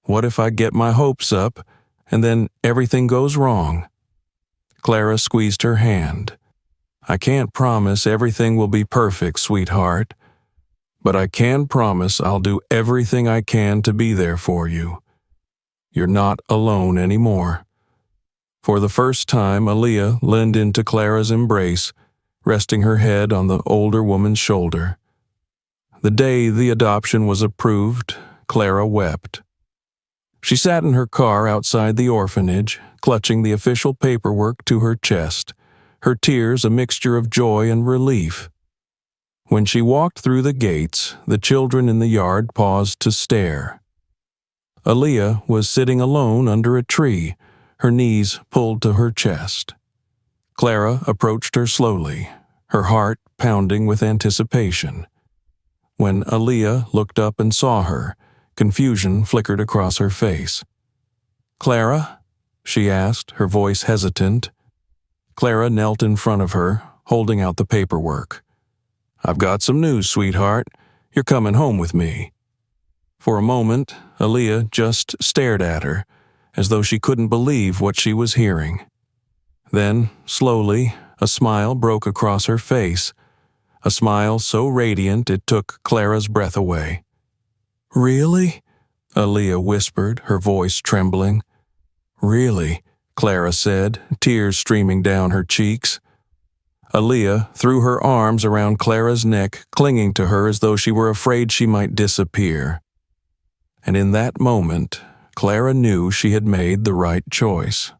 "What if I get my hopes up, and then everything goes wrong?" Clara squeezed her hand. "I can't promise everything will be perfect, sweetheart. But I can promise I'll do everything I can to be there for you. You're not alone anymore." For the first time, Aaliyah leaned into Clara's embrace, resting her head on the older woman's shoulder. The day the adoption was approved, Clara wept. She sat in her car outside the orphanage, clutching the official paperwork to her chest, her tears a mixture of joy and relief. When she walked through the gates, the children in the yard paused to stare. Aaliyah was sitting alone under a tree, her knees pulled to her chest. Clara approached her slowly, her heart pounding with anticipation. When Aaliyah looked up and saw her, confusion flickered across her face. "Clara?" she asked, her voice hesitant. Clara knelt in front of her, holding out the paperwork. "I've got some news, sweetheart. You're coming home with me." For a moment, Aaliyah just stared at her, as though she couldn't believe what she was hearing. Then, slowly, a smile broke across her face, a smile so radiant it took Clara's breath away. "Really?" Aaliyah whispered, her voice trembling. "Really?" Clara said, tears streaming down her cheeks. Aaliyah threw her arms around Clara's neck, clinging to her as though she were afraid she might disappear. And in that moment, Clara knew she had made the right choice.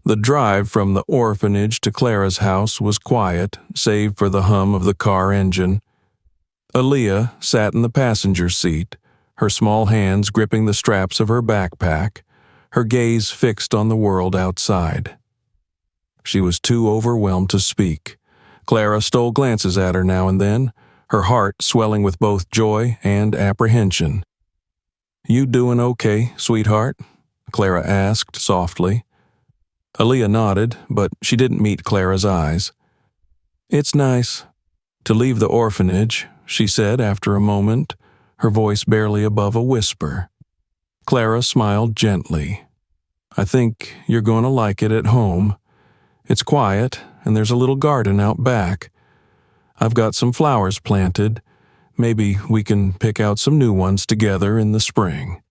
The drive from the orphanage to Clara's house was quiet, save for the hum of the car engine. Aaliyah sat in the passenger seat, her small hands gripping the straps of her backpack, her gaze fixed on the world outside. She was too overwhelmed to speak. Clara stole glances at her now and then, her heart swelling with both joy and apprehension. "You doing okay, sweetheart?" Clara asked softly. Aaliyah nodded, but she didn't meet Clara's eyes. "It's nice to leave the orphanage," she said after a moment, her voice barely above a whisper. Clara smiled gently. "I think you're going to like it at home. It's quiet, and there's a little garden out back. I've got some flowers planted. Maybe we can pick out some new ones together in the spring."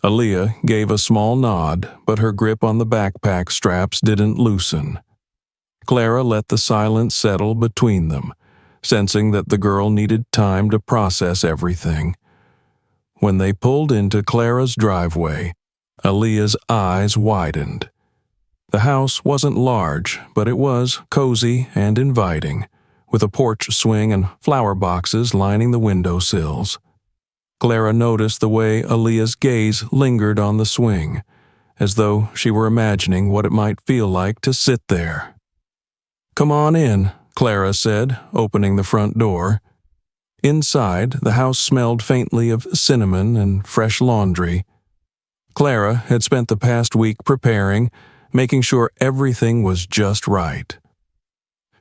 Aaliyah gave a small nod, but her grip on the backpack straps didn't loosen. Clara let the silence settle between them, sensing that the girl needed time to process everything. When they pulled into Clara's driveway, Aaliyah's eyes widened. The house wasn't large, but it was cozy and inviting, with a porch swing and flower boxes lining the windowsills. Clara noticed the way Aaliyah's gaze lingered on the swing, as though she were imagining what it might feel like to sit there. "Come on in," Clara said, opening the front door. Inside, the house smelled faintly of cinnamon and fresh laundry. Clara had spent the past week preparing, making sure everything was just right.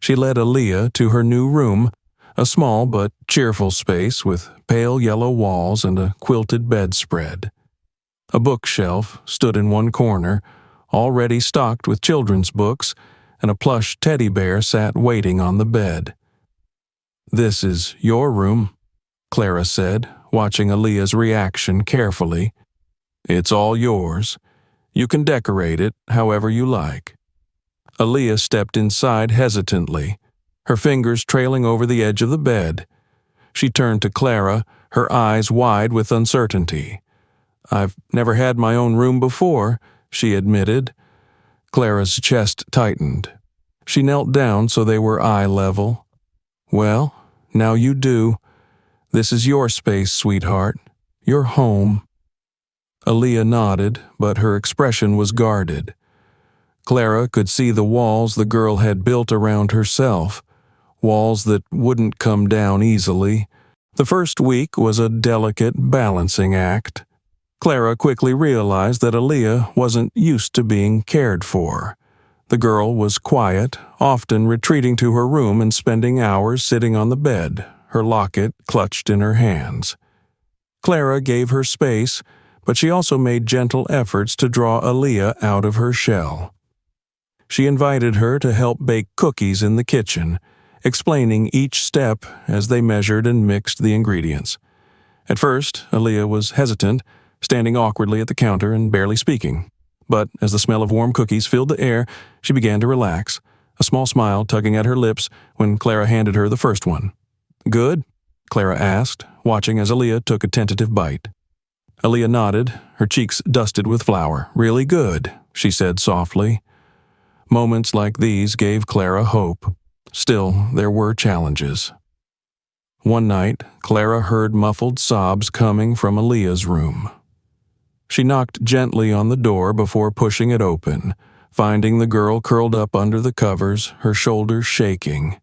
She led Aaliyah to her new room, a small but cheerful space with pale yellow walls and a quilted bedspread. A bookshelf stood in one corner, already stocked with children's books, and a plush teddy bear sat waiting on the bed. "This is your room," Clara said, watching Aaliyah's reaction carefully. "It's all yours. You can decorate it however you like." Aaliyah stepped inside hesitantly, her fingers trailing over the edge of the bed. She turned to Clara, her eyes wide with uncertainty. "I've never had my own room before," she admitted. Clara's chest tightened. She knelt down so they were eye level. "Well, now you do. This is your space, sweetheart. Your home." Aaliyah nodded, but her expression was guarded. Clara could see the walls the girl had built around herself, walls that wouldn't come down easily. The first week was a delicate balancing act. Clara quickly realized that Aaliyah wasn't used to being cared for. The girl was quiet, often retreating to her room and spending hours sitting on the bed, her locket clutched in her hands. Clara gave her space, but she also made gentle efforts to draw Aaliyah out of her shell. She invited her to help bake cookies in the kitchen, explaining each step as they measured and mixed the ingredients. At first, Aaliyah was hesitant, standing awkwardly at the counter and barely speaking. But as the smell of warm cookies filled the air, she began to relax, a small smile tugging at her lips when Clara handed her the first one. "Good?" Clara asked, watching as Aaliyah took a tentative bite. Aaliyah nodded, her cheeks dusted with flour. "Really good," she said softly. Moments like these gave Clara hope. Still, there were challenges. One night, Clara heard muffled sobs coming from Aaliyah's room. She knocked gently on the door before pushing it open, finding the girl curled up under the covers, her shoulders shaking.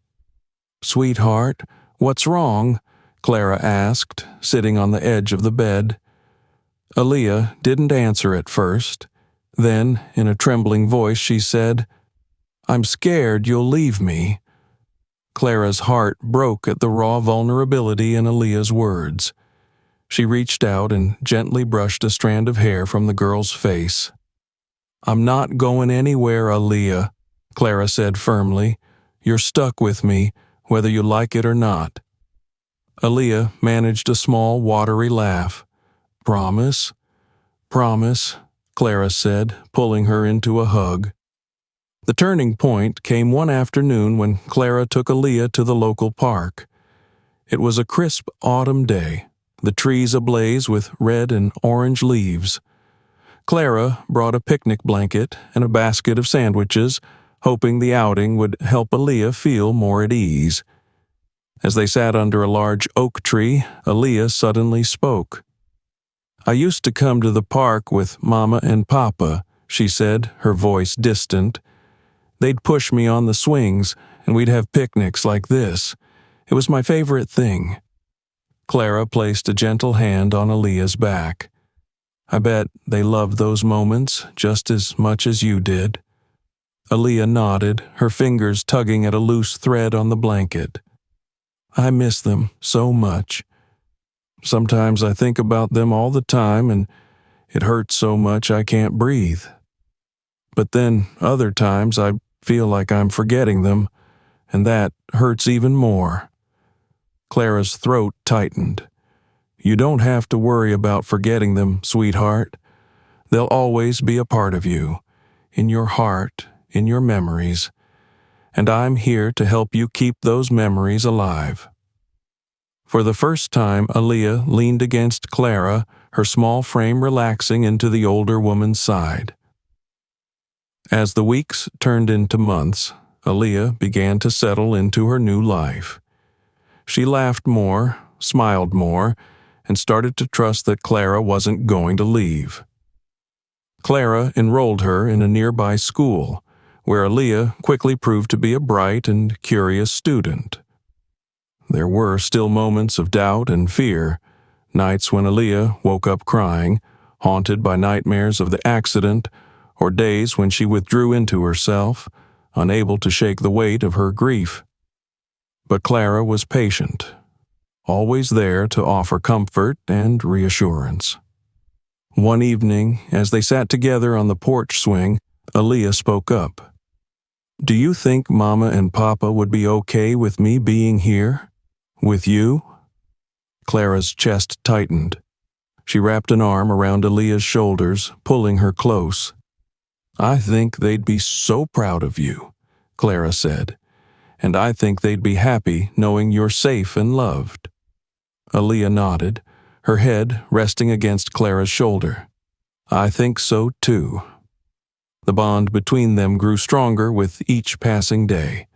"Sweetheart, what's wrong?" Clara asked, sitting on the edge of the bed. Aaliyah didn't answer at first. Then, in a trembling voice, she said, "I'm scared you'll leave me." Clara's heart broke at the raw vulnerability in Aaliyah's words. She reached out and gently brushed a strand of hair from the girl's face. "I'm not going anywhere, Aaliyah," Clara said firmly. "You're stuck with me, whether you like it or not." Aaliyah managed a small, watery laugh. "Promise? Promise? Clara said, pulling her into a hug. The turning point came one afternoon when Clara took Aaliyah to the local park. It was a crisp autumn day, the trees ablaze with red and orange leaves. Clara brought a picnic blanket and a basket of sandwiches, hoping the outing would help Aaliyah feel more at ease. As they sat under a large oak tree, Aaliyah suddenly spoke. "I used to come to the park with Mama and Papa," she said, her voice distant. "They'd push me on the swings, and we'd have picnics like this. It was my favorite thing." Clara placed a gentle hand on Aaliyah's back. "I bet they loved those moments just as much as you did." Aaliyah nodded, her fingers tugging at a loose thread on the blanket. "I miss them so much. Sometimes I think about them all the time, and it hurts so much I can't breathe. But then other times I feel like I'm forgetting them, and that hurts even more." Clara's throat tightened. "You don't have to worry about forgetting them, sweetheart. They'll always be a part of you, in your heart, in your memories. And I'm here to help you keep those memories alive." For the first time, Aaliyah leaned against Clara, her small frame relaxing into the older woman's side. As the weeks turned into months, Aaliyah began to settle into her new life. She laughed more, smiled more, and started to trust that Clara wasn't going to leave. Clara enrolled her in a nearby school, where Aaliyah quickly proved to be a bright and curious student. There were still moments of doubt and fear, nights when Aaliyah woke up crying, haunted by nightmares of the accident, or days when she withdrew into herself, unable to shake the weight of her grief. But Clara was patient, always there to offer comfort and reassurance. One evening, as they sat together on the porch swing, Aaliyah spoke up. "Do you think Mama and Papa would be okay with me being here? With you?" Clara's chest tightened. She wrapped an arm around Aaliyah's shoulders, pulling her close. "I think they'd be so proud of you," Clara said. "And I think they'd be happy knowing you're safe and loved." Aaliyah nodded, her head resting against Clara's shoulder. "I think so too." The bond between them grew stronger with each passing day.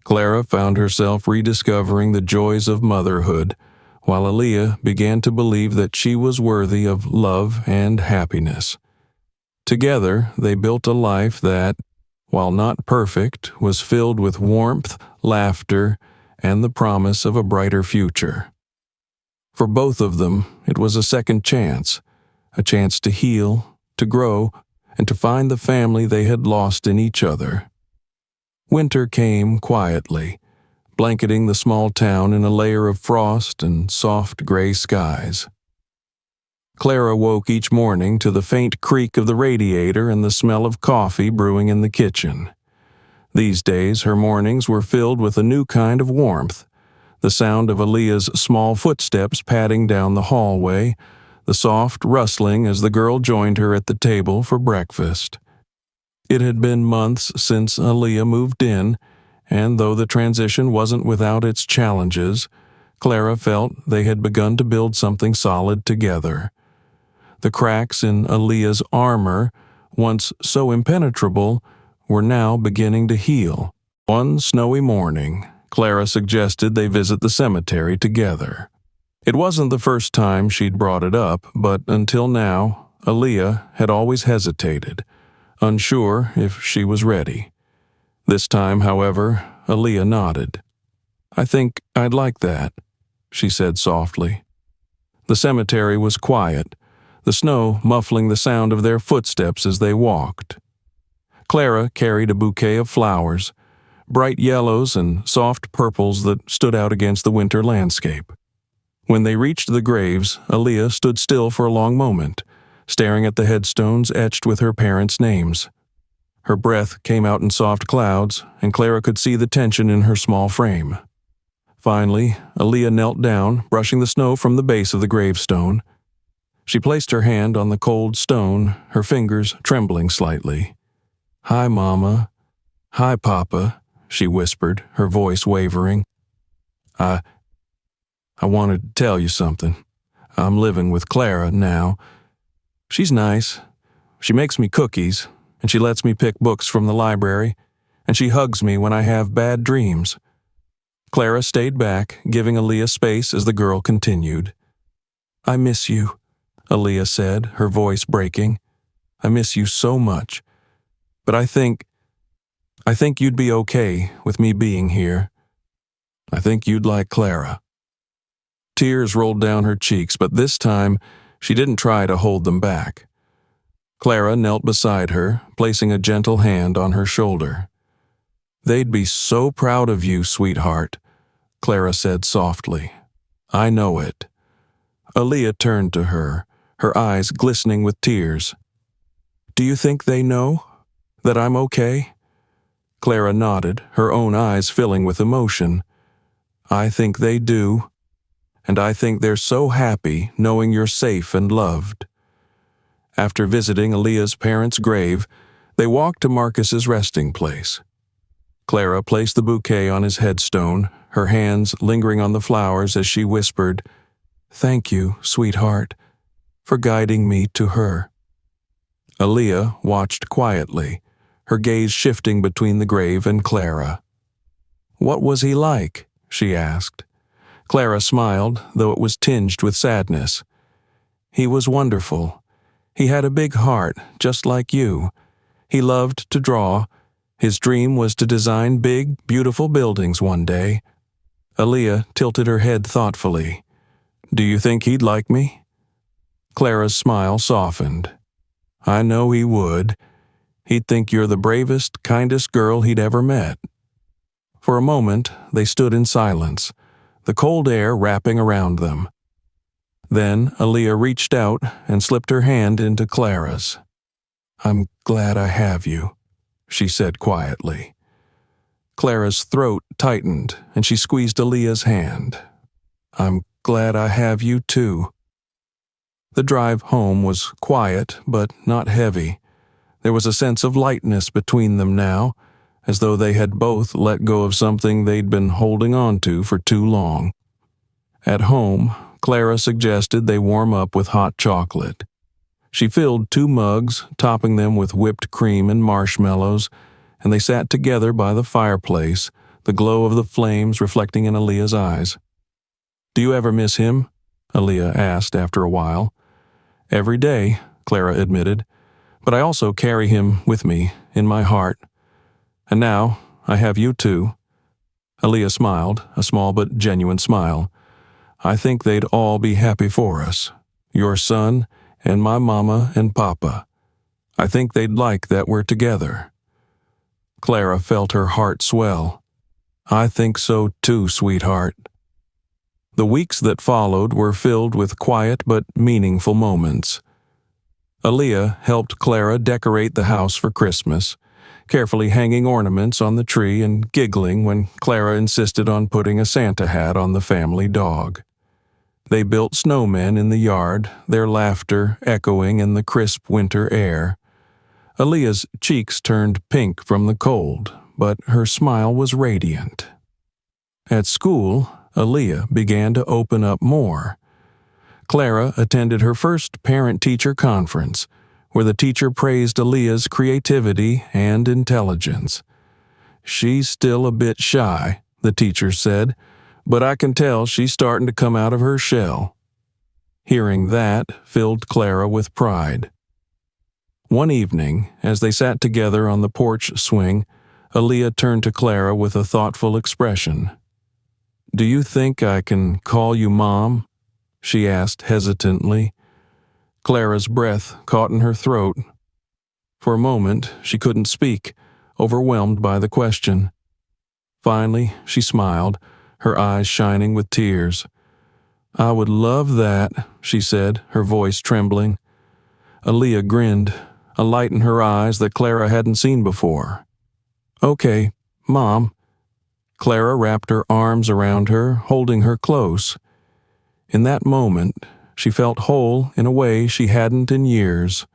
Clara found herself rediscovering the joys of motherhood, while Aaliyah began to believe that she was worthy of love and happiness. Together, they built a life that, while not perfect, was filled with warmth, laughter, and the promise of a brighter future. For both of them, it was a second chance, a chance to heal, to grow, and to find the family they had lost in each other. Winter came quietly, blanketing the small town in a layer of frost and soft gray skies. Clara woke each morning to the faint creak of the radiator and the smell of coffee brewing in the kitchen. These days, her mornings were filled with a new kind of warmth, the sound of Aaliyah's small footsteps padding down the hallway, the soft rustling as the girl joined her at the table for breakfast. It had been months since Aaliyah moved in, and though the transition wasn't without its challenges, Clara felt they had begun to build something solid together. The cracks in Aaliyah's armor, once so impenetrable, were now beginning to heal. One snowy morning, Clara suggested they visit the cemetery together. It wasn't the first time she'd brought it up, but until now, Aaliyah had always hesitated, unsure if she was ready. This time, however, Aaliyah nodded. "I think I'd like that," she said softly. The cemetery was quiet, the snow muffling the sound of their footsteps as they walked. Clara carried a bouquet of flowers, bright yellows and soft purples that stood out against the winter landscape. When they reached the graves, Aaliyah stood still for a long moment, staring at the headstones etched with her parents' names. Her breath came out in soft clouds, and Clara could see the tension in her small frame. Finally, Aaliyah knelt down, brushing the snow from the base of the gravestone. She placed her hand on the cold stone, her fingers trembling slightly. "Hi, Mama. Hi, Papa," she whispered, her voice wavering. I wanted to tell you something. I'm living with Clara now. She's nice. She makes me cookies, and she lets me pick books from the library, and she hugs me when I have bad dreams." Clara stayed back, giving Aaliyah space as the girl continued. "I miss you," Aaliyah said, her voice breaking. "I miss you so much. But I think you'd be okay with me being here. I think you'd like Clara." Tears rolled down her cheeks, but this time she didn't try to hold them back. Clara knelt beside her, placing a gentle hand on her shoulder. "They'd be so proud of you, sweetheart," Clara said softly. "I know it." Aaliyah turned to her, her eyes glistening with tears. "Do you think they know? That I'm okay?" Clara nodded, her own eyes filling with emotion. "I think they do. And I think they're so happy knowing you're safe and loved." After visiting Aaliyah's parents' grave, they walked to Marcus's resting place. Clara placed the bouquet on his headstone, her hands lingering on the flowers as she whispered, "Thank you, sweetheart, for guiding me to her." Aaliyah watched quietly, her gaze shifting between the grave and Clara. "What was he like?" she asked. Clara smiled, though it was tinged with sadness. "He was wonderful. He had a big heart, just like you. He loved to draw. His dream was to design big, beautiful buildings one day." Aaliyah tilted her head thoughtfully. "Do you think he'd like me?" Clara's smile softened. "I know he would. He'd think you're the bravest, kindest girl he'd ever met." For a moment, they stood in silence, the cold air wrapping around them. Then Aaliyah reached out and slipped her hand into Clara's. "I'm glad I have you," she said quietly. Clara's throat tightened, and she squeezed Aaliyah's hand. "I'm glad I have you too." The drive home was quiet, but not heavy. There was a sense of lightness between them now, as though they had both let go of something they'd been holding on to for too long. At home, Clara suggested they warm up with hot chocolate. She filled 2 mugs, topping them with whipped cream and marshmallows, and they sat together by the fireplace, the glow of the flames reflecting in Aaliyah's eyes. "Do you ever miss him?" Aaliyah asked after a while. "Every day," Clara admitted, "but I also carry him with me in my heart. And now I have you too." Aaliyah smiled, a small but genuine smile. "I think they'd all be happy for us, your son and my mama and papa. I think they'd like that we're together." Clara felt her heart swell. "I think so too, sweetheart." The weeks that followed were filled with quiet but meaningful moments. Aaliyah helped Clara decorate the house for Christmas, carefully hanging ornaments on the tree and giggling when Clara insisted on putting a Santa hat on the family dog. They built snowmen in the yard, their laughter echoing in the crisp winter air. Aaliyah's cheeks turned pink from the cold, but her smile was radiant. At school, Aaliyah began to open up more. Clara attended her first parent-teacher conference, where the teacher praised Aaliyah's creativity and intelligence. "She's still a bit shy," the teacher said, "but I can tell she's starting to come out of her shell." Hearing that filled Clara with pride. One evening, as they sat together on the porch swing, Aaliyah turned to Clara with a thoughtful expression. "Do you think I can call you Mom?" she asked hesitantly. Clara's breath caught in her throat. For a moment, she couldn't speak, overwhelmed by the question. Finally, she smiled, her eyes shining with tears. "I would love that," she said, her voice trembling. Aaliyah grinned, a light in her eyes that Clara hadn't seen before. "Okay, Mom." Clara wrapped her arms around her, holding her close. In that moment, She felt whole in a way she hadn't in years.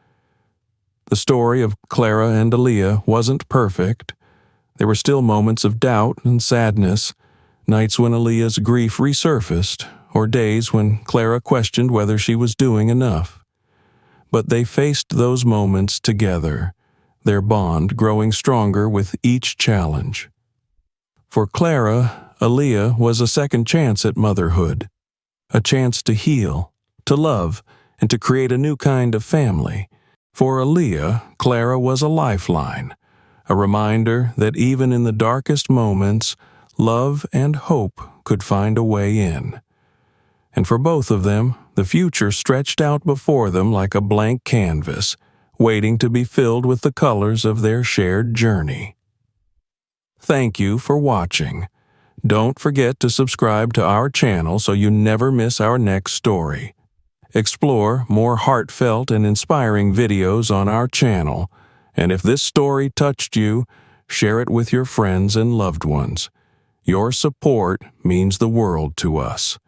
The story of Clara and Aaliyah wasn't perfect. There were still moments of doubt and sadness, nights when Aaliyah's grief resurfaced, or days when Clara questioned whether she was doing enough. But they faced those moments together, their bond growing stronger with each challenge. For Clara, Aaliyah was a second chance at motherhood, a chance to heal, to love, and to create a new kind of family. For Aaliyah, Clara was a lifeline, a reminder that even in the darkest moments, love and hope could find a way in. And for both of them, the future stretched out before them like a blank canvas, waiting to be filled with the colors of their shared journey. Thank you for watching. Don't forget to subscribe to our channel so you never miss our next story. Explore more heartfelt and inspiring videos on our channel, and if this story touched you, share it with your friends and loved ones. Your support means the world to us.